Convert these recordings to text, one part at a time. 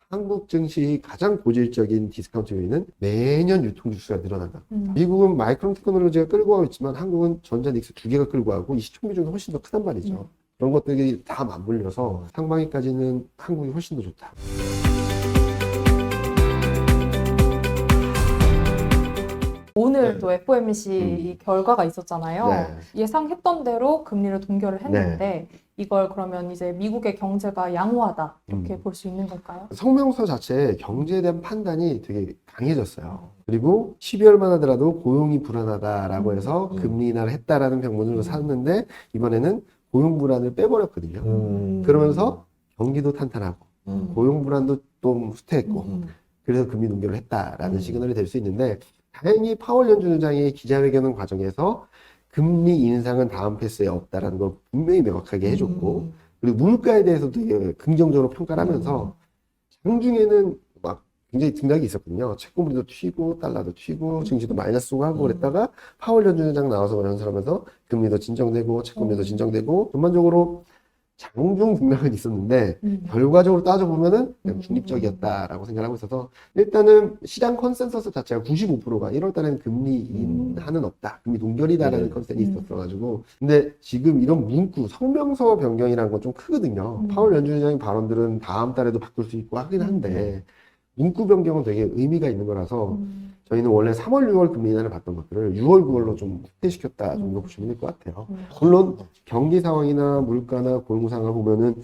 한국 증시 가장 고질적인 디스카운트 요인은 매년 유통 주수가 늘어난다. 미국은 마이크론 테크놀로지가 끌고 가고 있지만 한국은 전자 닉스 두 개가 끌고 가고 이 시총 비중이 훨씬 더 크단 말이죠. 그런 것들이 다 맞물려서 상반기까지는 한국이 훨씬 더 좋다. 오늘 또 FOMC 결과가 있었잖아요. 네. 예상했던 대로 금리를 동결을 했는데 이걸 그러면 이제 미국의 경제가 양호하다 이렇게 볼 수 있는 걸까요? 성명서 자체에 경제에 대한 판단이 되게 강해졌어요. 그리고 12월만 하더라도 고용이 불안하다라고 해서 금리 인하를 했다라는 병문으로 샀는데 이번에는 고용 불안을 빼버렸거든요. 그러면서 경기도 탄탄하고 고용 불안도 좀 후퇴했고 그래서 금리 동결을 했다라는 시그널이 될 수 있는데 다행히 파월 연준의장이 기자회견 과정에서 금리 인상은 다음 패스에 없다라는 걸 분명히 명확하게 해줬고 그리고 물가에 대해서도 되게 긍정적으로 평가를 하면서 장중에는 막 굉장히 등락이 있었거든요. 채권물도 튀고 달러도 튀고 증시도 마이너스고 하고 그랬다가 파월 연준의장 나와서 연설하면서 금리도 진정되고 채권물도 진정되고 전반적으로 장중 등락은 있었는데 결과적으로 따져보면은 그냥 중립적이었다라고 생각하고 있어서 일단은 시장 컨센서스 자체가 95%가 1월 달에는 금리 인하는 없다. 금리 동결이다라는 컨센이 있었어가지고 근데 지금 이런 문구 성명서 변경이라는 건 좀 크거든요. 파월 연준의장의 발언들은 다음 달에도 바꿀 수 있고 하긴 한데 문구 변경은 되게 의미가 있는 거라서 저희는 원래 3월, 6월 금리 인하를 봤던 것들을 6월, 9월로 좀 확대시켰다 정도 보시면 될 것 같아요. 물론 경기 상황이나 물가나 고용 상황을 보면은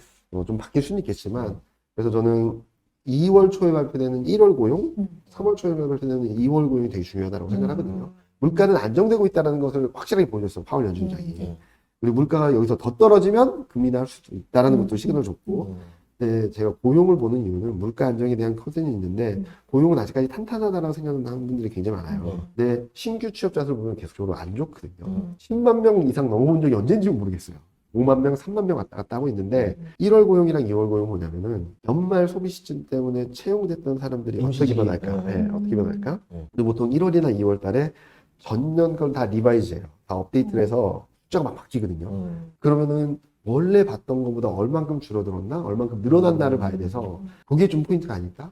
좀 바뀔 수는 있겠지만 그래서 저는 2월 초에 발표되는 1월 고용, 3월 초에 발표되는 2월 고용이 되게 중요하다고 생각하거든요. 물가는 안정되고 있다는 것을 확실하게 보여줬어요. 파월 연준장이. 그리고 물가가 여기서 더 떨어지면 금리 인하할 수도 있다는 것도 시그널을 줬고 네, 제가 고용을 보는 이유는 물가 안정에 대한 컨센이 있는데 고용은 아직까지 탄탄하다라고 생각하는 분들이 굉장히 많아요. 근데 신규 취업자 수를 보면 계속적으로 안 좋거든요. 10만 명 이상 넘어본 적이 언제인지 모르겠어요. 5만 명, 3만 명 왔다 갔다 하고 있는데 1월 고용이랑 2월 고용 뭐냐면은 연말 소비 시즌 때문에 채용됐던 사람들이 어떻게 변할까? 네, 어떻게 변할까? 근데 보통 1월이나 2월 달에 전년 걸 다 리바이즈해요. 다 업데이트를 해서 숫자가 막 바뀌거든요. 그러면은 원래 봤던 것보다 얼만큼 줄어들었나? 얼만큼 늘어난다를 봐야 돼서 그게 좀 포인트가 아닐까?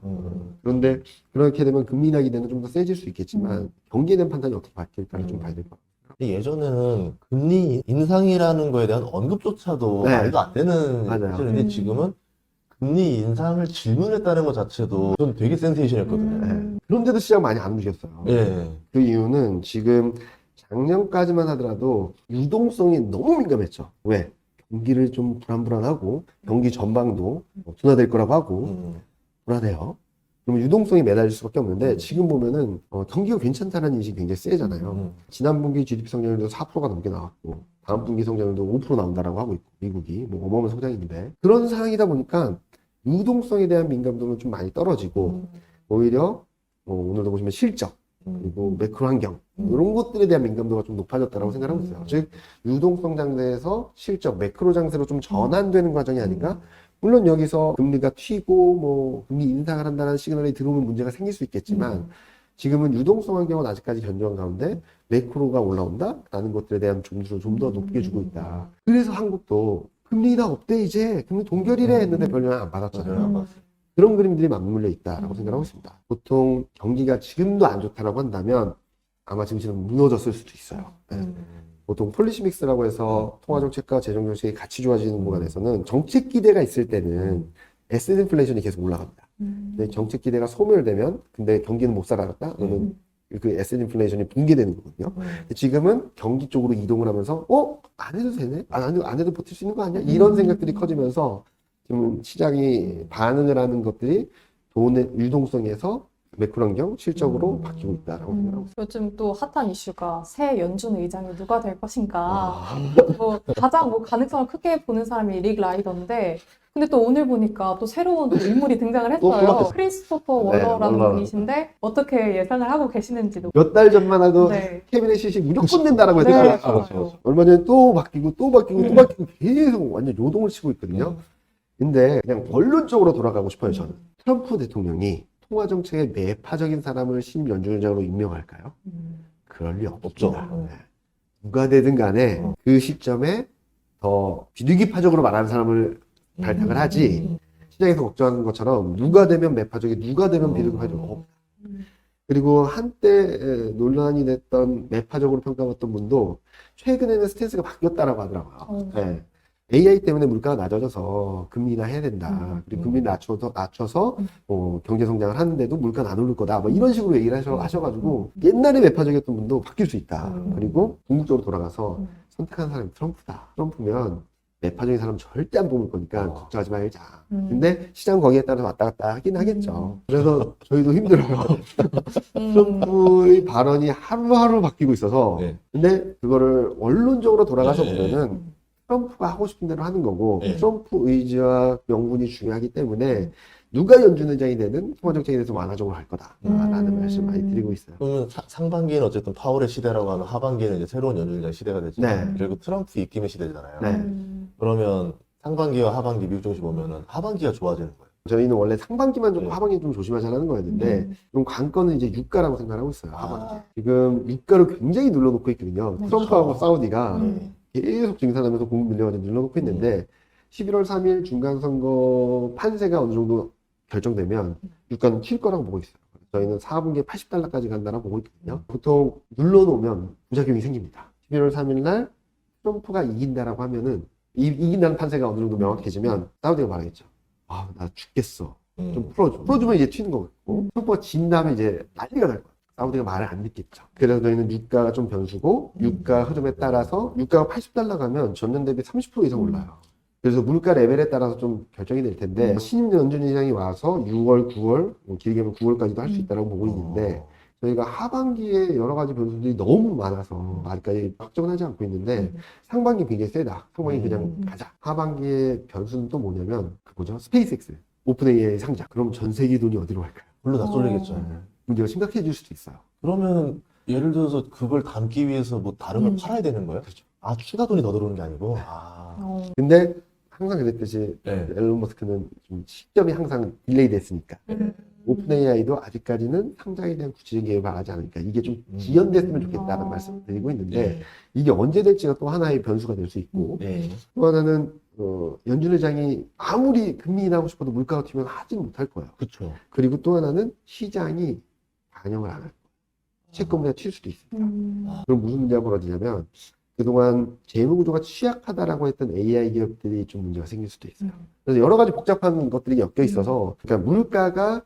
그런데 그렇게 되면 금리 인하 기대는 좀 더 세질 수 있겠지만 경기에 대한 판단이 어떻게 바뀔까를 좀 봐야 될 것 같아요. 예전에는 금리 인상이라는 거에 대한 언급조차도 네. 말도 안 되는 맞아요. 시절인데 지금은 금리 인상을 질문했다는 것 자체도 좀 되게 센세이션이었거든요. 네. 그런데도 시장 많이 안 움직였어요. 예. 그 이유는 지금 작년까지만 하더라도 유동성이 너무 민감했죠. 왜? 경기를 좀 불안불안하고 경기 전망도 둔화될 거라고 하고 불안해요. 그러면 유동성이 매달릴 수밖에 없는데 지금 보면은 경기가 괜찮다는 인식이 굉장히 세잖아요. 지난 분기 GDP 성장률도 4%가 넘게 나왔고 다음 분기 성장률도 5% 나온다라고 하고 있고 미국이 뭐 어마어마한 성장인데 그런 상황이다 보니까 유동성에 대한 민감도는 좀 많이 떨어지고 오히려 오늘도 보시면 실적 그리고 매크로 환경 이런 것들에 대한 민감도가 좀 높아졌다고 생각하고 있어요. 즉 유동성 장세에서 실적 매크로 장세로 좀 전환되는 과정이 아닌가. 물론 여기서 금리가 튀고 뭐 금리 인상을 한다는 시그널이 들어오면 문제가 생길 수 있겠지만 지금은 유동성 환경은 아직까지 견조한 가운데 매크로가 올라온다라는 것들에 대한 점수를 좀 더 높게 주고 있다. 그래서 한국도 금리 인하 없대 이제 금리 동결이래 했는데 별 영향 안 받았잖아요. 그런 그림들이 맞물려 있다라고 생각하고 있습니다. 보통 경기가 지금도 안 좋다라고 한다면 아마 증시는 무너졌을 수도 있어요. 네. 보통 폴리시 믹스라고 해서 통화정책과 재정정책이 같이 좋아지는 구간에서는 정책 기대가 있을 때는 에셋 인플레이션이 계속 올라갑니다. 근데 정책 기대가 소멸되면 근데 경기는 못 살아갔다? 그러면 그 에셋 인플레이션이 붕괴되는 거거든요. 근데 지금은 경기 쪽으로 이동을 하면서 안 해도 되네? 안 해도 버틸 수 있는 거 아니야? 이런 생각들이 커지면서 지금 시장이 반응을 하는 것들이 돈의 유동성에서 매크로 환경 실적으로 바뀌고 있다라고 생각하고 있습니다. 요즘 또 핫한 이슈가 새 연준 의장이 누가 될 것인가. 뭐 가장 뭐 가능성을 크게 보는 사람이 릭 라이더인데 근데 또 오늘 보니까 또 새로운 또 인물이 등장을 또 했어요. 불렀어요. 크리스토퍼 네, 워러라는 워러. 분이신데 어떻게 예상을 하고 계시는지도. 몇 달 전만 해도 네. 캐비넷 시식 무조건 된다라고 네, 했잖아요. 맞아요. 얼마 전에 또 바뀌고 또 바뀌고 또 바뀌고 계속 완전 요동을 치고 있거든요. 근데 그냥 본론적으로 돌아가고 싶어요, 저는. 트럼프 대통령이 통화정책의 매파적인 사람을 신연준의장으로 임명할까요? 그럴 리 없죠. 네. 누가 되든 간에 그 시점에 더 비둘기파적으로 말하는 사람을 발탁을 하지 시장에서 걱정하는 것처럼 누가 되면 매파적이 누가 되면 비례파적이 없다. 그리고 한때 논란이 됐던 매파적으로 평가받던 분도 최근에는 스탠스가 바뀌었다라고 하더라고요. 네. AI 때문에 물가가 낮아져서 금리 인하해야 된다. 그리고 금리 낮춰서 경제 성장을 하는데도 물가는 안 오를 거다. 뭐 이런 식으로 얘기를 하셔가지고 옛날에 매파적이었던 분도 바뀔 수 있다. 그리고 궁극적으로 돌아가서 선택한 사람이 트럼프다. 트럼프면 매파적인 사람 절대 안 뽑을 거니까 걱정하지 말자. 근데 시장 거기에 따라서 왔다 갔다 하긴 하겠죠. 그래서 저희도 힘들어요. 트럼프의 발언이 하루하루 바뀌고 있어서. 네. 근데 그거를 원론적으로 돌아가서 네. 보면은 트럼프가 하고 싶은 대로 하는 거고 네. 트럼프 의지와 명분이 중요하기 때문에 누가 연준 의장이 되는 통화정책에 대해서 완화적으로 할 거다라는 말씀 많이 드리고 있어요. 그러면 상반기에는 어쨌든 파월의 시대라고 하면 하반기에는 이제 새로운 연준의 시대가 되지. 네. 결국 트럼프 입김의 시대잖아요. 네. 그러면 상반기와 하반기 미국 증시 보면은 하반기가 좋아지는 거예요. 저희는 원래 상반기만 좀 네. 하반기 좀 조심하자는 거였는데 그럼 관건은 이제 유가라고 생각하고 있어요. 하반기. 아. 지금 유가를 굉장히 눌러놓고 있거든요. 트럼프하고 사우디가 계속 증산하면서 공급 늘려가지고 눌러놓고 있는데 11월 3일 중간선거 판세가 어느 정도 결정되면 유가는 튈 거라고 보고 있어요. 저희는 4분기에 80달러까지 간다라고 보고 있거든요. 보통 눌러놓으면 부작용이 생깁니다. 11월 3일 날 트럼프가 이긴다라고 하면은 이긴다는 판세가 어느 정도 명확해지면 사우디가 말하겠죠. 아, 나 죽겠어. 좀 풀어줘. 풀어주면 이제 튀는 거고 트럼프가 진 다음에 이제 난리가 날 거예요. 사우디가 말을 안 듣겠죠. 그래서 저희는 유가가 좀 변수고 유가 흐름에 따라서 유가가 80달러 가면 전년 대비 30% 이상 올라요. 그래서 물가 레벨에 따라서 좀 결정이 될 텐데 신임 연준 의장이 와서 6월, 9월, 뭐 길게 하면 9월까지도 할 수 있다고 보고 있는데 저희가 하반기에 여러 가지 변수들이 너무 많아서 아직까지 확정은 하지 않고 있는데 상반기 굉장히 세다. 상반기 그냥 가자. 하반기의 변수는 또 뭐냐면 그 뭐죠? 스페이스X, 오픈 AI 상장. 그럼 전 세계 돈이 어디로 갈까요? 물로 다 쏠리겠죠. 문제가 심각해질 수도 있어요. 그러면 예를 들어서 그걸 담기 위해서 뭐 다른 걸 팔아야 되는 거예요? 그렇죠. 아, 추가 돈이 더 들어오는 게 아니고. 근데 항상 그랬듯이 네. 앨런 머스크는 좀 시점이 항상 딜레이 됐으니까 오픈 AI도 아직까지는 상장에 대한 구체적인 계획을 말하지 않으니까 이게 좀 지연됐으면 좋겠다는 말씀을 드리고 있는데 네. 이게 언제 될지가 또 하나의 변수가 될 수 있고 네. 또 하나는 연준 의장이 아무리 금리 인하고 싶어도 물가가 튀면 하지는 못할 거예요. 그렇죠. 그리고 또 하나는 시장이 반영을 안 할 거예요. 채권보다 튈 수도 있습니다. 그럼 무슨 문제가 벌어지냐면 그동안 재무구조가 취약하다라고 했던 AI 기업들이 좀 문제가 생길 수도 있어요. 그래서 여러 가지 복잡한 것들이 엮여 있어서 그러니까 물가가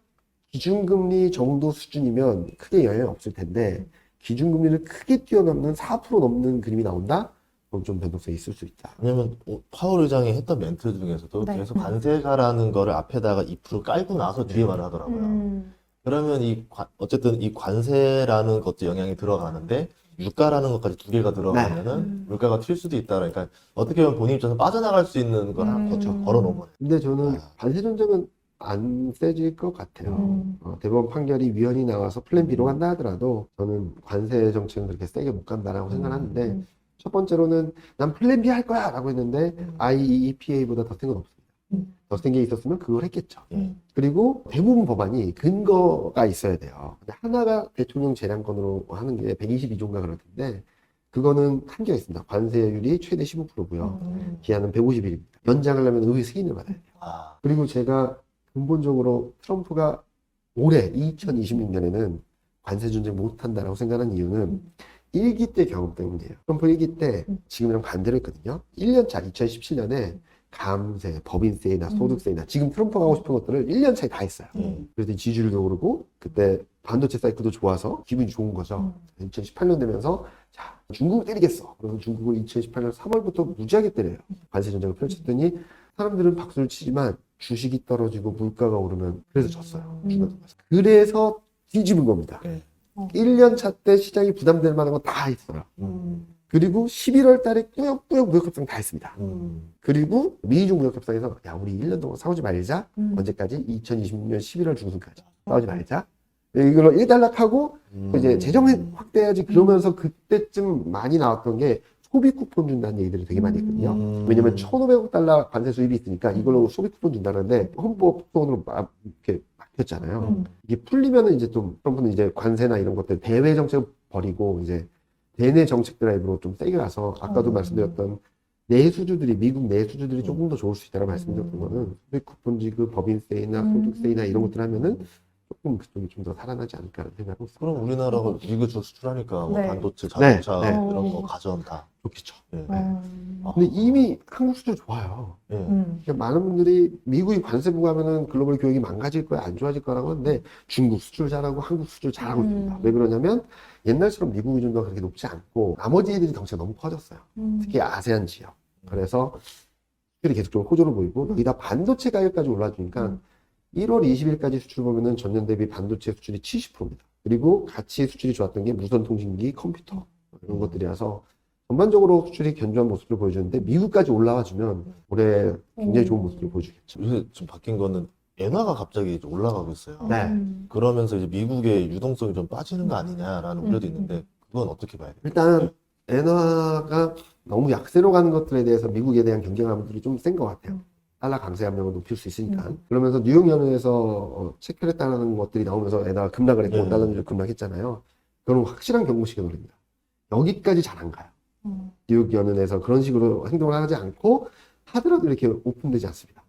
기준금리 정도 수준이면 크게 영향이 없을 텐데 기준금리를 크게 뛰어넘는 4% 넘는 그림이 나온다? 그럼 좀 변동성이 있을 수 있다. 왜냐면 파월 의장이 했던 멘트 중에서도 네. 계속 관세가라는 거를 앞에다가 2% 깔고 나서 뒤에 말을 하더라고요. 그러면 어쨌든 이 관세라는 것도 영향이 들어가는데 유가라는 것까지 두 개가 들어가면은 물가가 튈 수도 있다. 그러니까 어떻게 보면 본인 입장에서 빠져나갈 수 있는 걸 하나 걸어놓은 거예요. 근데 저는 관세 전쟁은 안 세질 것 같아요. 대법원 판결이 위헌이 나와서 플랜 B로 간다 하더라도 저는 관세 정책은 그렇게 세게 못 간다라고 생각하는데 첫 번째로는 난 플랜 B 할 거야 라고 했는데 IEEPA보다 더 센 건 없습니다. 더 센 게 있었으면 그걸 했겠죠. 그리고 대부분 법안이 근거가 있어야 돼요. 근데 하나가 대통령 재량권으로 하는 게 122조인가 그럴 텐데 그거는 한계가 있습니다. 관세율이 최대 15%고요. 기한은 150일입니다. 연장하려면 의회 승인을 받아야 돼요. 그리고 제가 근본적으로 트럼프가 올해 2026년에는 관세 전쟁 못한다라고 생각하는 이유는 1기 때 경험 때문이에요. 트럼프 1기 때 지금이랑 반대로 했거든요. 1년차 2017년에 감세, 법인세나 소득세나 지금 트럼프가 하고 싶은 것들을 1년 차에 다 했어요. 그래서 지지율도 오르고 그때 반도체 사이클도 좋아서 기분이 좋은 거죠. 2018년 되면서 자 중국을 때리겠어. 그래서 중국을 2018년 3월부터 무지하게 때려요. 관세 전쟁을 펼쳤더니 사람들은 박수를 치지만 주식이 떨어지고 물가가 오르면 그래서 졌어요. 그래서 뒤집은 겁니다. 1년 차 때 시장이 부담될 만한 건 다 했어요. 그리고 11월 달에 꾸역꾸역 무역협상 다 했습니다. 그리고 미중 무역협상에서 야 우리 1년 동안 싸우지 말자. 언제까지? 2026년 11월 중순까지 싸우지 말자. 이걸로 일단락하고 이제 재정 확대해야지 그러면서 그때쯤 많이 나왔던 게 소비 쿠폰 준다는 얘기들이 되게 많이 했거든요. 왜냐면 1,500억 달러 관세 수입이 있으니까 이걸로 소비 쿠폰 준다는데 헌법 소원으로 이렇게 막혔잖아요. 이게 풀리면은 이제 좀 트럼프는 이제 관세나 이런 것들 대외 정책을 버리고 이제 대내 정책 드라이브로 좀 세게 가서 아까도 말씀드렸던 내수주들이 미국 내수주들이 조금 더 좋을 수 있다고 말씀드렸던 거는 소액 쿠폰 지급, 법인세이나 소득세이나 이런 것들 하면은 조금 그쪽이 좀 더 살아나지 않을까라는 생각을 하고 있습니다. 그럼 우리나라가 미국 수출하니까 뭐 네. 반도체, 네, 자동차 네. 이런 거 가전 다. 좋겠죠. 예. 어. 근데 이미 한국 수출 좋아요. 예. 그러니까 많은 분들이 미국이 관세 부과하면은 글로벌 교역이 망가질 거야, 안 좋아질 거라고 하는데 중국 수출 잘하고 한국 수출 잘하고 있습니다. 왜 그러냐면 옛날처럼 미국 의존도가 그렇게 높지 않고 나머지 애들이 덩치가 너무 커졌어요. 특히 아세안 지역. 그래서 수출이 계속적으로 호조를 보이고 여기다 반도체 가격까지 올라주니까 1월 20일까지 수출 보면은 전년 대비 반도체 수출이 70%입니다. 그리고 같이 수출이 좋았던 게 무선 통신기, 컴퓨터 이런 것들이라서 전반적으로 수출이 견조한 모습을 보여주는데 미국까지 올라와 주면 올해 굉장히 좋은 모습을 보여주겠죠. 요새 좀 바뀐 거는 엔화가 갑자기 좀 올라가고 있어요. 네. 그러면서 이제 미국의 유동성이 좀 빠지는 거 아니냐라는 우려도 있는데 그건 어떻게 봐야 돼요? 일단 엔화가 너무 약세로 가는 것들에 대해서 미국에 대한 경쟁감들이 좀 센 것 같아요. 달러 강세 압력을 높일 수 있으니까. 그러면서 뉴욕 연은에서 체크를 했다는 것들이 나오면서 엔화가 급락을 했고 네. 달러는 급락했잖아요. 그건 확실한 경고 시그널입니다. 여기까지 잘 안 가요. 뉴욕 연은에서 그런 식으로 행동을 하지 않고 하더라도 이렇게 오픈되지 않습니다.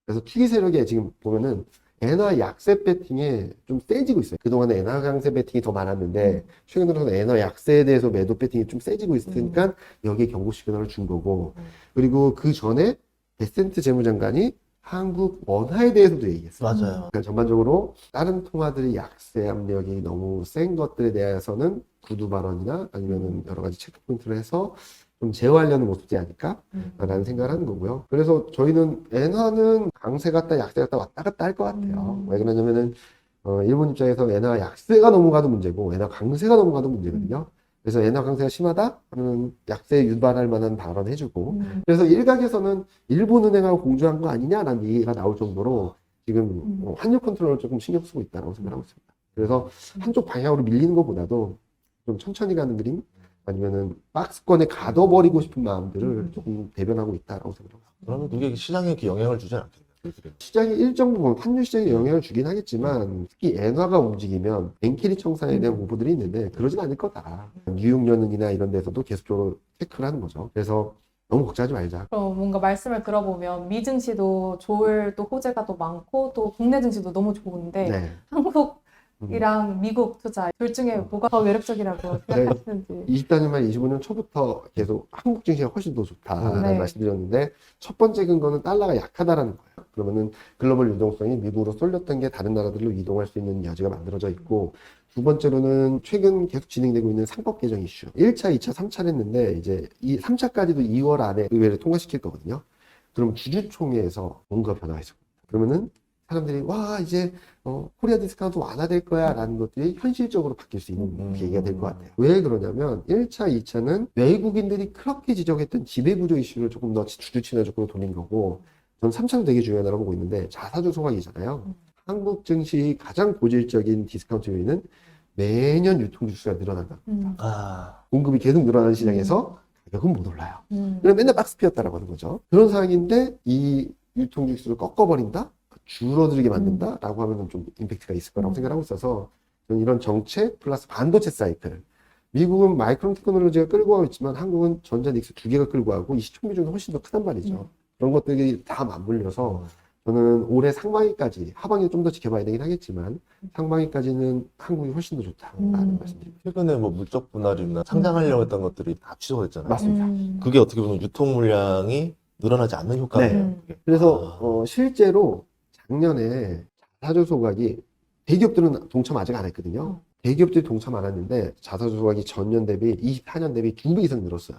그래서 투기 세력에 지금 보면은 엔화 약세 배팅에 좀 세지고 있어요. 그동안에 엔화 강세 배팅이 더 많았는데 최근 들어서 엔화 약세에 대해서 매도 배팅이 좀 세지고 있으니까 여기에 경고 시그널을 준 거고 그리고 그 전에 베센트 재무장관이 한국 원화에 대해서도 얘기했어요. 맞아요. 그러니까 전반적으로 다른 통화들이 약세 압력이 너무 센 것들에 대해서는 구두 발언이나 아니면은 여러 가지 체크 포인트를 해서 좀 제어하려는 모습이지 않을까라는 생각을 하는 거고요. 그래서 저희는 엔화는 강세 갔다 약세 갔다 왔다 갔다 할 것 같아요. 왜 그러냐면은 일본 입장에서 엔화 약세가 넘어가도 문제고 엔화 강세가 넘어가도 문제거든요. 그래서 엔화 강세가 심하다 하면 약세 유발할 만한 발언 해주고 그래서 일각에서는 일본 은행하고 공조한 거 아니냐라는 얘기가 나올 정도로 지금 환율 컨트롤을 조금 신경 쓰고 있다고 생각하고 있습니다. 그래서 한쪽 방향으로 밀리는 것보다도 좀 천천히 가는 그림 아니면은 박스권에 가둬버리고 싶은 마음들을 조금 대변하고 있다라고 생각합니다. 그러면 그게 시장에 이렇게 영향을 주지 않겠네요. 시장이 일정 부분 환율 시장에 영향을 주긴 하겠지만 특히 엔화가 움직이면 엔캐리 청산에 대한 공포들이 있는데 그러진 않을 거다. 뉴욕 연은이나 이런 데서도 계속적으로 체크를 하는 거죠. 그래서 너무 걱정하지 말자. 그럼 뭔가 말씀을 들어보면 미 증시도 좋을 또 호재가 또 많고 또 국내 증시도 너무 좋은데 네. 한국이랑 미국 투자 둘 중에 뭐가 더 매력적이라고 생각하시는지. 24년만 25년 초부터 계속 한국 증시가 훨씬 더 좋다라는 네. 말씀드렸는데 첫 번째 근거는 달러가 약하다라는 거예요. 그러면은 글로벌 유동성이 미국으로 쏠렸던 게 다른 나라들로 이동할 수 있는 여지가 만들어져 있고 두 번째로는 최근 계속 진행되고 있는 상법 개정 이슈 1차, 2차, 3차를 했는데 이제 이 3차까지도 2월 안에 의회를 통과시킬 거거든요. 그럼 주주총회에서 뭔가 변화가 있을 겁니다. 그러면은 사람들이 와 이제 코리아 디스카운트 완화될 거야 라는 것들이 현실적으로 바뀔 수 있는 계기가 될 것 같아요. 왜 그러냐면 1차, 2차는 외국인들이 그렇게 지적했던 지배구조 이슈를 조금 더 주주 친화적으로 돌린 거고 전 3차도 되게 중요하다고 보고 있는데 자사주 소각이잖아요. 한국 증시 가장 고질적인 디스카운트 요인은 매년 유통주수가 늘어난다. 아, 공급이 계속 늘어나는 시장에서 가격은 못 올라요. 그럼 맨날 박스 피었다라고 하는 거죠. 그런 상황인데 이 유통주수를 꺾어버린다? 줄어들게 만든다라고 하면 좀 임팩트가 있을 거라고 생각하고 있어서 저는 이런 정책 플러스 반도체 사이클 미국은 마이크론 테크놀로지가 끌고 가고 있지만 한국은 전자 닉스 두 개가 끌고 가고 이 시총 비중이 훨씬 더 크단 말이죠. 그런 것들이 다 맞물려서 저는 올해 상반기까지 하반기 좀 더 지켜봐야 되긴 하겠지만 상반기까지는 한국이 훨씬 더 좋다라는 말씀드립니다. 최근에 뭐 물적 분할이나 상장하려고 했던 것들이 다 취소가 됐잖아요. 맞습니다. 그게 어떻게 보면 유통 물량이 늘어나지 않는 효과예요. 그게. 그래서 실제로 작년에 자사주 소각이 대기업들은 동참 아직 안 했거든요. 대기업들이 동참 안 했는데 자사주 소각이 전년 대비 24년 대비 2배 이상 늘었어요.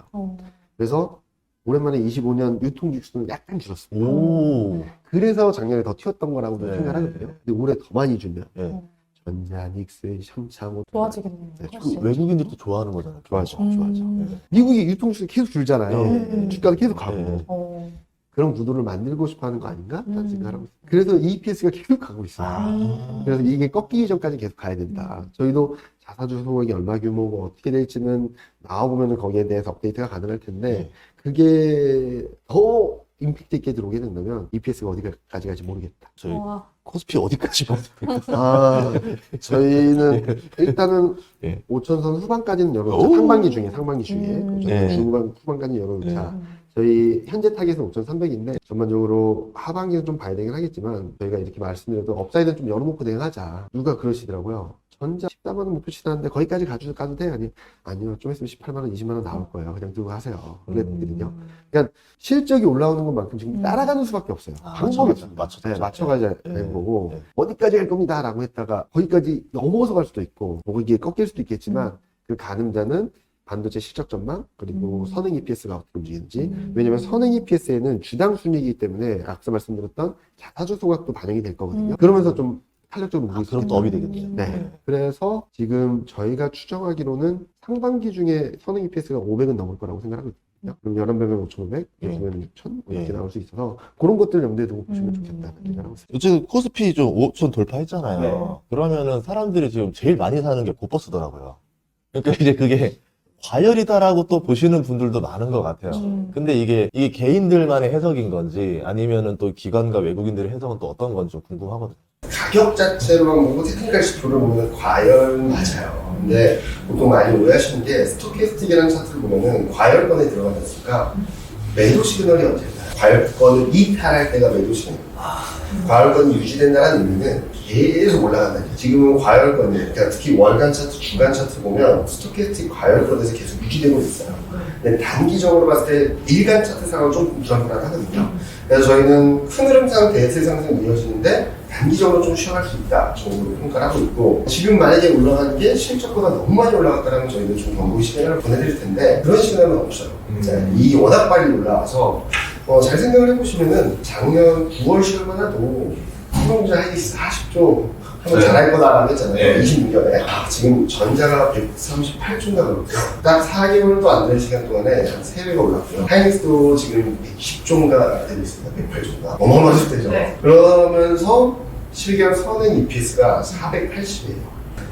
그래서 오랜만에 25년 유통 주수는 약간 줄었습니다. 오. 그래서 작년에 더 튀었던 거라고 네. 생각하거든요. 근데 올해 더 많이 주면 예. 전자, 닉스, 샴창 좋아지겠네요. 네, 훨씬. 외국인들도 좋아하는 거잖아요. 좋아하죠. 음. 미국이 유통 주수 계속 줄잖아요. 네. 주가도 계속 가고 네. 그런 구도를 만들고 싶어 하는 거 아닌가? 라는 생각을 하고 있어요. 그래서 EPS가 계속 가고 있어요. 아. 그래서 이게 꺾이기 전까지 계속 가야 된다. 저희도 자사주 소각이 얼마 규모고 어떻게 될지는 나와보면 거기에 대해서 업데이트가 가능할 텐데 그게 더 임팩트 있게 들어오게 된다면 EPS가 어디까지 갈지 모르겠다. 저희 와, 코스피 어디까지 봐도 될까요? 아, 저희는 일단은 예. 5천선 후반까지는 열어놓자. 오. 상반기 중에 네. 중후반 후반까지 열어놓자. 음. 저희 현재 타겟은 5,300인데 전반적으로 하반기는 좀 봐야 되긴 하겠지만 저희가 이렇게 말씀드려도 업사이드는 좀 열어놓고 대응하자. 누가 그러시더라고요. 전자 14만 원 목표 치다는데 거기까지 가도 돼? 아니요. 좀 있으면 18만 원, 20만 원 나올 거예요. 그냥 들고 하세요. 그랬거든요. 그러니까 실적이 올라오는 것만큼 지금 따라가는 수밖에 없어요. 방법이 없어요. 맞춰가야 되는 거고 네. 어디까지 갈 겁니다 라고 했다가 거기까지 넘어서 갈 수도 있고 뭐 이게 꺾일 수도 있겠지만 그 가늠자는 반도체 실적 전망 그리고 선행 EPS가 어떻게 움직이는지 왜냐면 선행 EPS에는 주당 순이익이기 때문에 앞서 말씀드렸던 자사주 소각도 반영이 될 거거든요. 그러면서 좀 탄력적으로 움직일 수 그럼 또 업이 되겠네요. 네. 그래서 지금 저희가 추정하기로는 상반기 중에 선행 EPS가 500은 넘을 거라고 생각하거든요. 그럼 11배면 5,500, 예. 6배면 6,000 이렇게 예. 나올 수 있어서 그런 것들 염두에 두고 보시면 좋겠다는 생각하고 있습니다. 어쨌든 코스피 좀 5천 돌파했잖아요. 네. 그러면은 사람들이 지금 제일 많이 사는 게 고버스더라고요. 그러니까 이제 그게 과열이다라고 또 보시는 분들도 많은 것 같아요. 근데 이게 개인들만의 해석인 건지 아니면은 또 기관과 외국인들의 해석은 또 어떤 건지 좀 궁금하거든요. 가격 자체로만 보고 테크니컬 지표를 보면 과열 맞아요. 근데 보통 많이 오해하시는 게 스토캐스틱이라는 차트를 보면은 과열권에 들어가지 않습니까? 매도 시그널이 언제일까요? 과열권을 이탈할 때가 매도 시그널입니다. 과열권이 유지된다는 의미는 계속 올라간다는 얘기예요. 지금은 과열권이 그러니까 특히 월간 차트, 주간 차트 보면 스토캐스틱 과열권에서 계속 유지되고 있어요. 근데 단기적으로 봤을 때 일간 차트 상황은 좀 불안불안하거든요. 그래서 저희는 큰 흐름상 대세 상승이 이어지는데 단기적으로 좀 쉬어갈 수 있다 정도로 평가를 하고 있고 지금 만약에 올라가는 게 실적보다 너무 많이 올라갔다면 저희는 좀 경고 시그널을 보내드릴 텐데 그런 시그널은 없어요. 네, 이 워낙 빨리 올라와서 잘 생각을 해보시면은 작년 9월 10월만 해도 삼성전자 하이닉스 40조 한번 잘할 거다라고 했잖아요. 26년에. 지금 전자가 138조인가 그렇고요. 딱 4개월도 안 될 시간 동안에 한 3배가 올랐고요. 하이닉스도 지금 110조인가 되고 있습니다. 108조인가. 어마어마한 수대죠. 그러면서 7개월 선행 EPS가 480이에요.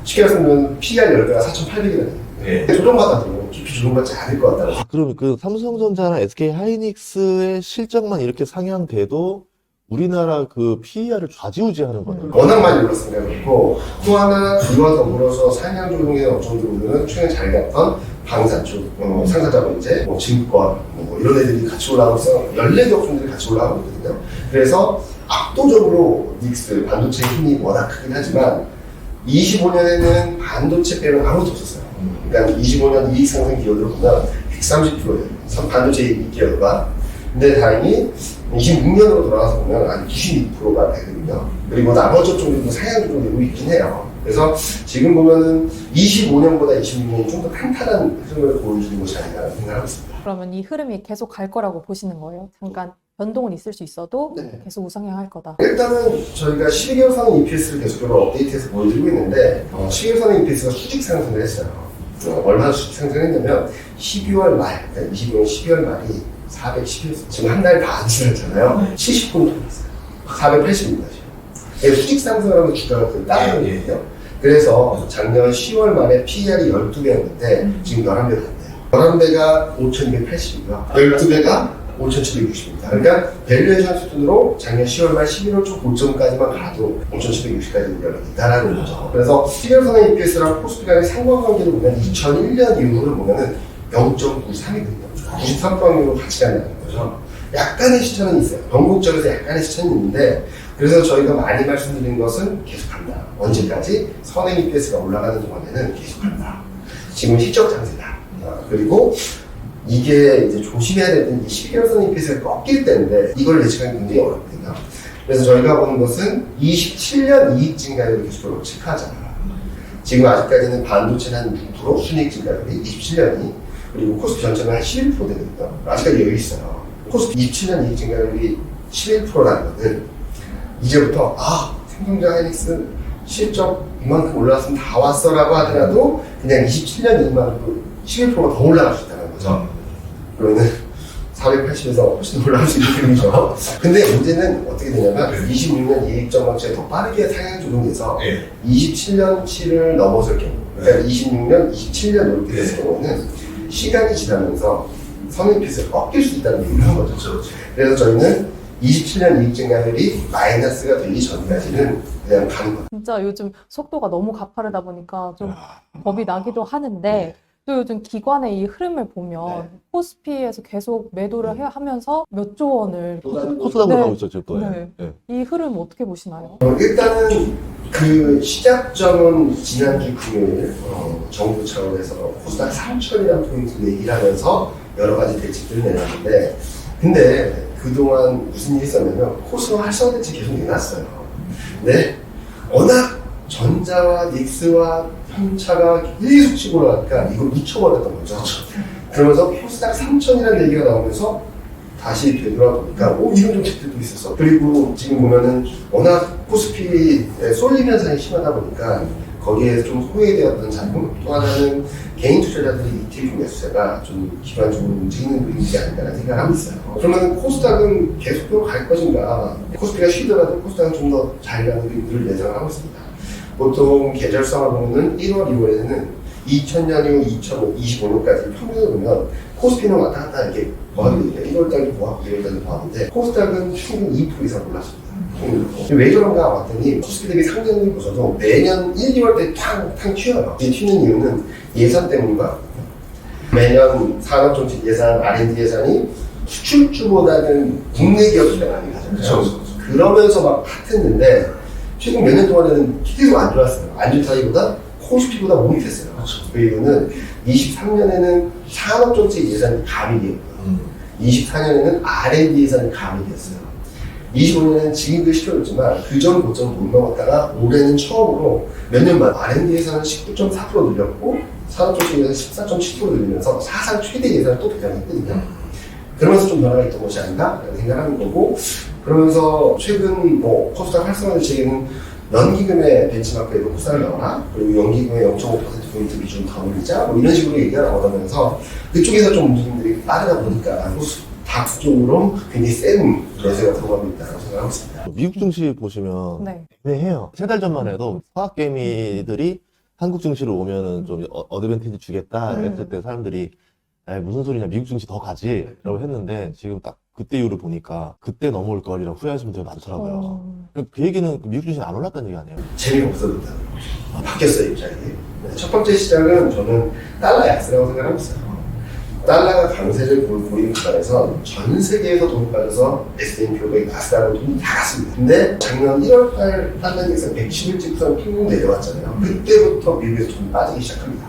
쉽게 말씀드리면 PR 10배가 4,800이라는 조정받아도 깊이 조정받지 않을 것 같다고. 그럼 그 삼성전자나 SK 하이닉스의 실적만 이렇게 상향돼도 우리나라 그 PER을 좌지우지하는 거네요. 워낙 많이 올랐으니까 그렇고 또 하나 이와 더불어서 상향 조정에 어느 정도는 최근에 잘 갔던 방산 쪽 상사자본이제, 증권 이런 애들이 같이 올라가고 있어 14개 업종들이 같이 올라가고 있거든요. 그래서 압도적으로 닉스 반도체 힘이 워낙 크긴 하지만 25년에는 반도체 빼면 아무것도 없었어요. 그러니까 25년 이익 상승 기여도를 보면 130%예요. 반도체 이익 기여도가. 근데 다행히 26년으로 돌아가서 보면 한 92%가 되거든요. 그리고 나머지 업종들도 상향 조정되고 있긴 해요. 그래서 지금 보면은 25년보다 26년이 좀 더 탄탄한 흐름을 보여주는 것이 아닌가 생각하고 있습니다. 그러면 이 흐름이 계속 갈 거라고 보시는 거예요? 잠깐 변동은 있을 수 있어도 네. 계속 우상향할 거다. 일단은 저희가 12개월 선행 EPS를 계속적으로 업데이트해서 보여드리고 있는데 12개월 선행 EPS가 수직 상승을 했어요. 얼마나 수직 상승을 했냐면 12월 말, 그러니까 22년 12월 말이 410이었어요. 지금 한 달 반 지났잖아요. 70% 돌았어요. 480입니다, 지금. 수직 상승을 하면 주가가 거의 따라가는 거거든요. 그래서 작년 10월 말에 PER이 12배였는데 지금 11배 됐네요. 11배가 5,280이고요. 12배가 5,760입니다. 그러니까 밸류에이션 수준으로 작년 10월 말 11월 초 고점까지만 가도 5,760까지 올라가다라는 거죠. 그래서 12월 선행 EPS랑 코스피 간의 상관관계를 보면 2001년 이후를 보면은 0.93이거든요. 93% 확률로 같이 간다는 거죠. 약간의 시차는 있어요. 전국적에서 약간의 시차는 있는데 그래서 저희가 많이 말씀드린 것은 계속한다. 언제까지? 선행 EPS가 올라가는 동안에는 계속한다. 지금 실적 장세다. 그리고 이게 이제 조심해야 되는 12개월 선행 EPS가 꺾일 때인데 이걸 예측하기 굉장히 어렵거든요. 그래서 저희가 보는 것은 27년 이익 증가율을 계속적으로 체크하자. 지금 아직까지는 반도체는 한 6%, 순이익 증가율이 27년이 그리고 코스피 전체는 한 11% 되거든요. 아직까지 여유 있어요. 코스피 27년 이익 증가율이 11%라는 것은 이제부터 삼성전자 하이닉스 실적 이만큼 올라왔으면 다 왔어라고 하더라도 그냥 27년 이익만큼 11%가 더 올라갈 수 있다는 거죠. 그러면 480에서 훨씬 올라갈 수 있는 그림이죠. 근데 문제는 어떻게 되냐면 26년 이익 전망치가 더 빠르게 상향 조정돼서 27년치를 넘어설 경우 그러니까 26년, 27년 이렇게 됐을 경우는 시간이 지나면서 선행핏을 꺾일 수 있다는 얘기를 한 거죠. 그래서 저희는 27년 이익 증가율이 마이너스가 되기 전까지는 그냥 가는 거예요. 진짜 요즘 속도가 너무 가파르다 보니까 좀 겁이 나기도 하는데 또 요즘 기관의 이 흐름을 보면 코스피에서 계속 매도를 하면서 몇 조 원을 코스닥으로 네. 가고 있었죠, 또. 네. 예. 이 흐름 어떻게 보시나요? 일단은 그 시작점은 지난주 금요일 정부 차원에서 코스닥 3천이라는 포인트를 얘기를 하면서 여러 가지 대책들을 내놨는데 근데 그동안 무슨 일이 있었냐면 코스닥 활성화 대책 계속 내놨어요. 근데 워낙 전자와 닉스와 현차가 계속 치고 올라가니까 이걸 묻혀버렸던 거죠. 그러면서 코스닥 3천이라는 얘기가 나오면서 다시 되돌아보니까 이런 정책들도 있었어. 그리고 지금 보면은 워낙 코스피에 쏠림 현상이 심하다 보니까 거기에 좀 소외되었던 자금 또 하나는 개인 투자자들이 ETF 매수세가 좀 기반적으로 움직이는 그림이 아닌가라는 생각을 하고 있어요. 그러면 코스닥은 계속적으로 갈 것인가? 코스피가 쉬더라도 코스닥은 좀 더 잘 가는 그림들을 예상을 하고 있습니다. 보통 계절성을 보면 1월, 2월에는 2000년 이후 2025년까지 평균을 보면 코스피는 왔다 갔다 이렇게 보합니다. 1월달도 보합, 2월달도 보합인데 코스닥은 평균 2% 이상 올랐습니다. 왜 그런가 봤더니 코스피 대비 상장률을 보셔도 매년 1, 2월 때 탕 튀어요. 이 튀는 이유는 예산 때문인가? 매년 산업정책 예산, R&D 예산이 수출주보다는 국내 기업들이 많이 가잖아요. 그러면서 막 핫했는데 최근 몇 년 동안에는 계속 안 좋았어요. 안 좋다기보다 코스피보다 못 밑했어요. 그 이유는 23년에는 산업정책 예산이 감익이었고요. 24년에는 R&D 예산이 감익이었어요. 25년에는 지금도 시켜줬지만 그전 고점 못 넘었다가 올해는 처음으로 몇 년 만 R&D 예산은 19.4% 늘렸고 산업정책 예산 14.7% 늘리면서 사상 최대 예산을 또 배정했거든요. 그러면서 좀 변화가 있던 것이 아닌가라는 생각을 하는 거고 그러면서 최근 코스닥 활성화 대책에는 연기금의 벤치마크에도 코스닥을 넣어라 그리고 연기금의 0.5%포인트 기준 더 올리자 이런 식으로 얘기가 나오면서 그쪽에서 좀 움직임들이 빠르다 보니까 코스닥 쪽으로 굉장히 센 매수가 들어가고 있다고 생각하고 있습니다. 미국 증시 보시면 애매해요. 3달 전만 해도 서학개미들이 한국 증시로 오면은 좀 어드밴티지 주겠다 했을 때 사람들이 무슨 소리냐 미국 증시 더 가지 라고 했는데 지금 딱 그때 이후를 보니까 그때 넘어올 거리라고 후회하시는 분들이 많더라고요. 그 얘기는 미국 증시는 안 올랐다는 얘기 아니에요? 재미가 없어졌다는 거죠. 바뀌었어요 입장이. 첫 번째 시작은 저는 달러 약세라고 생각하고 있어요. 달러가 강세를 보이는 구간에서 전 세계에서 돈이 빠져서 S&P 500, 나스닥으로 돈이 다 갔습니다. 근데 작년 1월달 달러 인덱스 110일째부터 쭉 내려왔잖아요. 그때부터 미국에서 돈이 빠지기 시작합니다.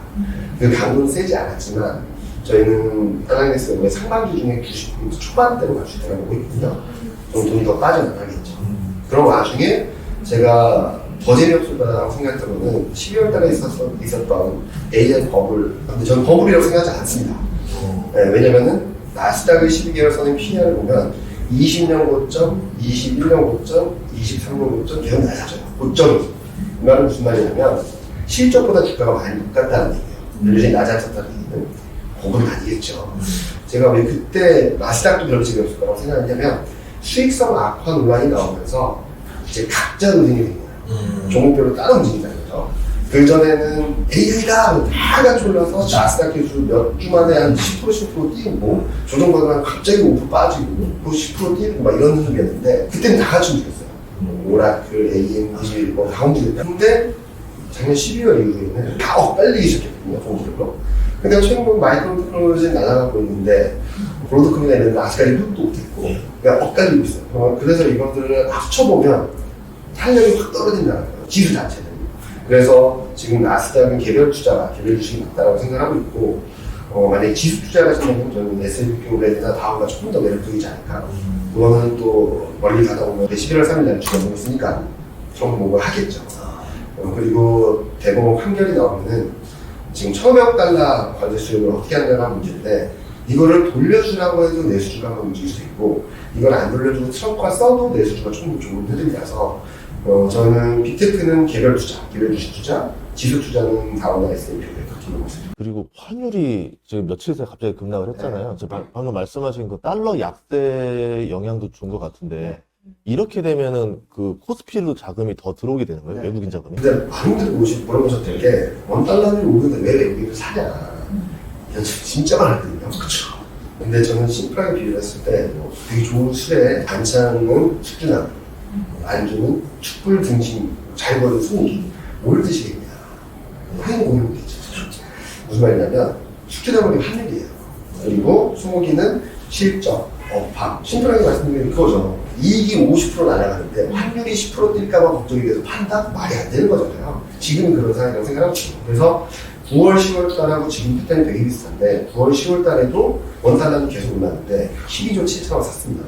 그 강도는 세지 않았지만 저희는 달러 인덱스가 상반기 중에 90% 초반대로 갈 수 있다고 보고 있거든요. 좀 돈이 더 빠져나가겠죠. 그런 와중에 제가 더 재미없을 거라고 생각했던 거는 12월 달에 있었던 AI 버블. 근데 저는 버블이라고 생각하지 않습니다. 네, 왜냐면은 나스닥의 12개월 선행 PER을 보면 20년 고점, 21년 고점, 23년 고점 계속 낮아져요. 고점이. 이 말은 무슨 말이냐면 실적보다 주가가 많이 높았다는 얘기예요. 요즘에 낮아졌다는 얘기는 버블이 아니겠죠. 제가 왜 그때 나스닥도 그럴 적이 없을 거라고 생각했냐면 수익성 악화 논란이 나오면서 이제 각자 논쟁이 된 거예요. 종목별로 따로 움직인다는 거죠. 그전에는 AI가 다 같이 올라서 나스닥 지수 몇 주 만에 한 10% 10% 뛰고 조정받으면 갑자기 5% 빠지고 또 10% 뛰고 막 이런 흐름이었는데 그때는 다 같이 움직였어요. 오라클, AMD 다 움직였다. 근데 작년 12월 이후에는 다 엇갈리기 시작했거든요. 종목별로. 근데 최근 보면 마이크로 테크놀로지는 날아가고 있는데 브로드컴이나 이런 데 아직까지 흡도 못했고 그러니까 엇갈리고 있어요. 그래서 이것들을 합쳐보면 탄력이 확 떨어진다는 거예요. 지수 자체는. 그래서 지금 나스닥은 개별 투자가, 개별 주식이 맞다고 생각하고 있고, 만약에 지수 투자를 하시면 저는 S&P 500이나 다우가 조금 더 매력적이지 않을까. 그거는 또 멀리 가다 보면 11월 3일 날 주가 있으니까 좀 뭔가 하겠죠. 그리고 대법원 판결이 나오면은 지금 1,500억 달러 관세 수익을 어떻게 하느냐가 문제인데, 이거를 돌려주라고 해도 내수주가 움직일 수 있고, 이걸 안 돌려주고 트럼프가 써도 내수주가 조금 좋은 흐름이라서, 저는 빅테크는 개별 투자, 개별 주식 투자, 지수 투자는 다우나 S&P 500 그렇게 보고 있습니다. 그리고 환율이 지금 며칠 새에 갑자기 급락을 했잖아요. 방금 말씀하신 그 달러 약세 영향도 준 것 같은데 이렇게 되면은 그 코스피로 자금이 더 들어오게 되는 거예요? 외국인 자금이? 근데 많은 분들이 물어보셨던 게 원 달러를 오르는데 왜 외국인을 사냐? 이런 질문 진짜 많았거든요. 그렇죠. 근데 저는 심플하게 비유를 했을 때 되게 좋은 술에 반찬은 숙주나물, 안주는 툭불 등심, 잘 구워진 소고기. 뭘 드시겠냐? 한국은 있죠. 무슨 말이냐면 숙주나물이 하늘이에요. 그리고 소고기는 실적, 업황. 심플하게 말씀드리면 그거죠. 이익이 50% 날아가는데 확률이 10% 뛸까봐 걱정이 돼서 판다? 말이 안 되는 거잖아요. 지금은 그런 상황이라고 생각하고 있어요. 그래서 9월, 10월 달하고 지금 패턴이 되게 비슷한데 9월, 10월 달에도 원달러는 계속 올랐는데 12조 7천원 샀습니다.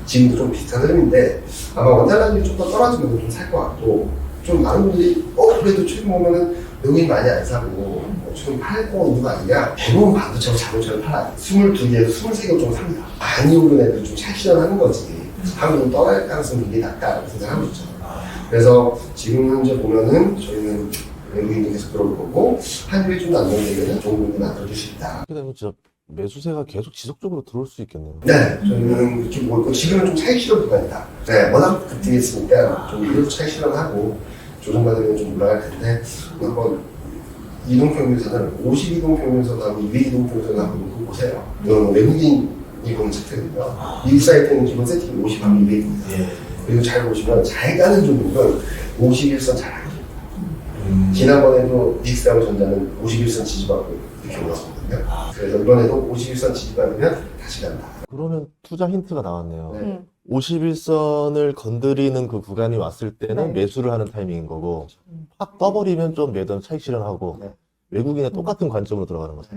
지금도 좀 비슷한 흐름인데 아마 원달러는 좀 더 떨어지면 좀 살 것 같고 좀 많은 분들이 그래도 최근 보면은 외국인 많이 안 사고 좀 팔고 있는 거 아니냐. 대부분 반도체하고 자동차를 팔아요. 22개에서 23개 정도 삽니다. 많이 오른 애들 좀 찰실하는 거지. 한국은 떠날 가능성이 굉장히 낮다라고 생각하고 있죠. 그래서 지금 현재 보면은 저희는 외국인이 계속 들어올 거고 환율이 좀 안정되면 좋은 부분을 만들어줄 수 있다. 그렇게 되면 진짜 매수세가 계속 지속적으로 들어올 수 있겠네요. 네, 저희는 그렇게 보고 있고 지금은 좀 차익 실현 구간이다. 네, 워낙 급등했으니까 좀 이렇게 차익 실현하고 조정받으면 좀 올라갈 텐데 한번 이동평균선을 52동평균선하고 202동평균선하고 놓고 보세요. 이건 외국인이 보는 차트거든요. 미국 사이트는 기본 세팅이 50하고 200입니다. 그리고 잘 보시면 잘 가는 종목은 51선 잘 가요. 지난번에도 닉스하고 전자는 51선 지지받고 이렇게 올랐거든요. 그래서 이번에도 51선 지지받으면 다시 간다. 그러면 투자 힌트가 나왔네요. 네. 51선을 건드리는 그 구간이 왔을 때는 네. 매수를 하는 타이밍인 거고 확 떠버리면 좀 매도는 차익 실현하고 네. 외국인의 똑같은 관점으로 들어가는 거죠.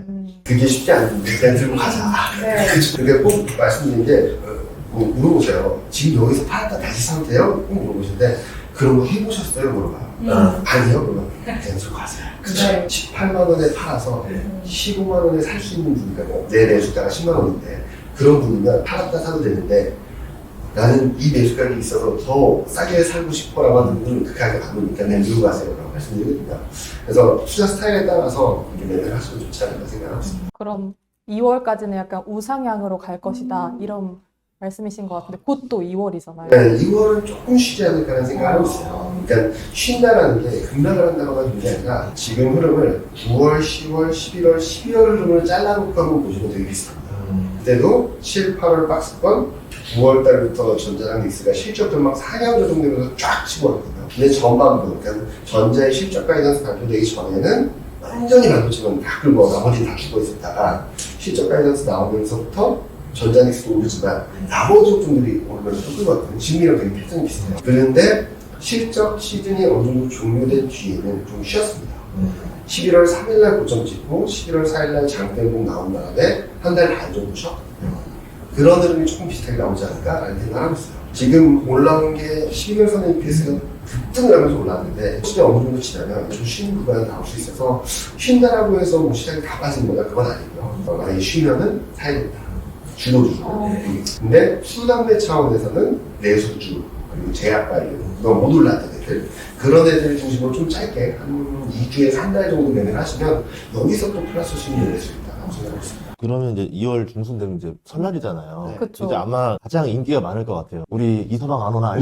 그게 쉽지 않은데 그냥 들고 가자. 네. 그러니까 꼭 말씀드린 게 물어보세요. 지금 여기서 팔았다 다시 사도 돼요? 꼭 물어보시는데 그런 거 해보셨어요? 물어봐요. 아니요? 그러면 그냥 들고 가세요. 네. 18만 원에 팔아서 15만 원에 살 수 있는 분이니까 내 매수가가 10만 원인데 그런 분이면 팔았다 사도 되는데 나는 이 매수가격이 있어서 더 싸게 살고 싶어라고 하는 분들은 그 가격 안 오니까 그냥 들고 가세요라고 말씀드리거든요. 그래서 투자 스타일에 따라서 매매를 하시면 좋지 않을까 생각하고 있습니다. 그럼 2월까지는 약간 우상향으로 갈 것이다 이런 말씀이신 것 같은데 곧 또 2월이잖아요. 네, 2월은 조금 쉬지 않을까라는 생각을 하고 있어요. 그러니까 쉰다라는 게 급락을 한다고 하는 게 아니라 지금 흐름을 9월, 10월, 11월, 12월 흐름을 잘라놓고 한번 보시면 되게 비슷합니다. 그때도 7, 8월 박스권 9월 달부터 전자랑 닉스가 실적들 막 상향 조정되면서 쫙 치고 왔거든요. 근데 전반부, 그러니까 전자의 실적 가이던스 발표되기 전에는 완전히 반도체만 다 끌고 나머지는 다 죽어 있었다가 실적 가이던스 나오면서부터 전자 닉스도 오르지만 나머지 업종들이 오르면서 또 끌고 왔거든요. 지금이랑 되게 패턴이 비슷해요. 그런데 실적 시즌이 어느 정도 종료된 뒤에는 좀 쉬었습니다. 11월 3일날 고점 찍고 11월 4일날 장대봉 나온 다음에 한 달 반 정도 쉬었거든요. 그런 흐름이 조금 비슷하게 나오지 않을까라는 생각을 하고 있어요. 지금 올라온 게 12월선의 EPS가 급등을 하면서 올랐는데 시간이 어느 정도 지나면 좀 쉬는 구간이 나올 수 있어서 쉰다라고 해서 뭐 시장이 다 빠진 거냐 그건 아니고요. 만약에 쉬면은 사야 된다. 주도주. 근데 수당매 차원에서는 내수주 그리고 제약바이오 너무 못 올랐던 애들 그런 애들 중심으로 좀 짧게 한 2주에서 한 달 정도 매매를 하시면 여기서 또 플러스 수익을 낼 수 있다고 생각하고 있습니다. 그러면 이제 2월 중순 되면 이제 설날이잖아요. 네. 그쵸. 이제 아마 가장 인기가 많을 것 같아요. 우리 이서방 안 오나?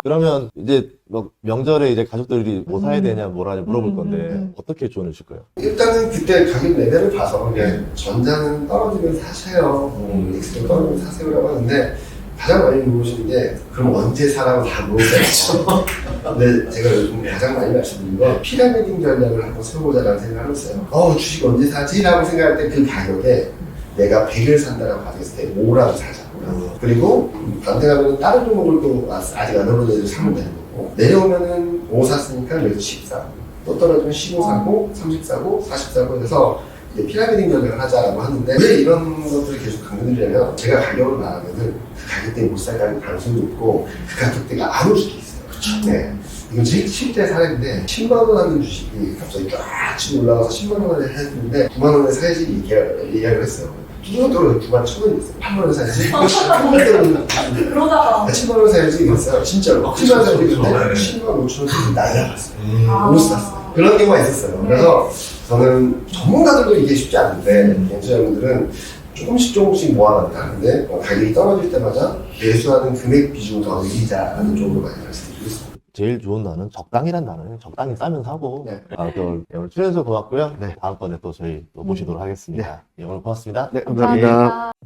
그러면 이제 뭐 명절에 이제 가족들이 뭐 사야 되냐 뭐라 물어볼 건데 어떻게 조언을 주실 거예요? 일단은 그때 가격 레벨을 봐서 그냥 전자는 떨어지면 사세요, 엑스도 떨어지면 사세요라고 하는데 가장 많이 물어보시는 게 그럼 언제 사라고 다 물어보세요. 근데 제가 요즘 가장 많이 말씀드린 건 피라미딩 전략을 한번 세워보자라는 생각을 하고 있어요. 주식 언제 사지? 라고 생각할 때 그 가격에 내가 100을 산다라고 가정했을 때 5라고 사자. 그리고 반대하면 다른 종목들도 아직 안 오른 애들 사면 되는 거고 내려오면은 5 샀으니까 여기서 10 사고 또 떨어지면 15 사고 30 사고 40 사고 해서 이제 피라미딩 전략을 하자라고 하는데 왜 이런 것들을 계속 강조드리냐면 제가 가격을 말하면은 그 가격대에 못 살 가능성도 있고 그 가격대가 안 올 수도 있어요. 그렇죠? 네. 이건 실제 사례인데 10만 원 하는 주식이 갑자기 쫙 치고 올라가서 10만 원에 했는데 9만 원에 사야지 얘기를 했어요. 뚜껑 떨어져 9만 1천 원이 있어요. 8만 원에 사야지. 그러다가 7만 원 사야지 이랬어요. 진짜로. 7만 원 사야지 이랬는데 10만 5천 원이 날라갔어요. 못 샀어요. 그런 경우가 있었어요. 그래서 저는 전문가들도 이게 쉽지 않은데 연주자분들은 조금씩 모아간다. 근데 가격이 떨어질 때마다 매수하는 금액 비중을 더 늘리자라는 쪽으로 많이 말씀드리고 있습니다. 제일 좋은 단어는 적당이란 단어예요. 적당히 싸면서 하고. 네. 오늘 출연해서 고맙고요. 네. 다음번에 또 저희 또 모시도록 하겠습니다. 예, 오늘 고맙습니다. 네, 감사합니다. 감사합니다.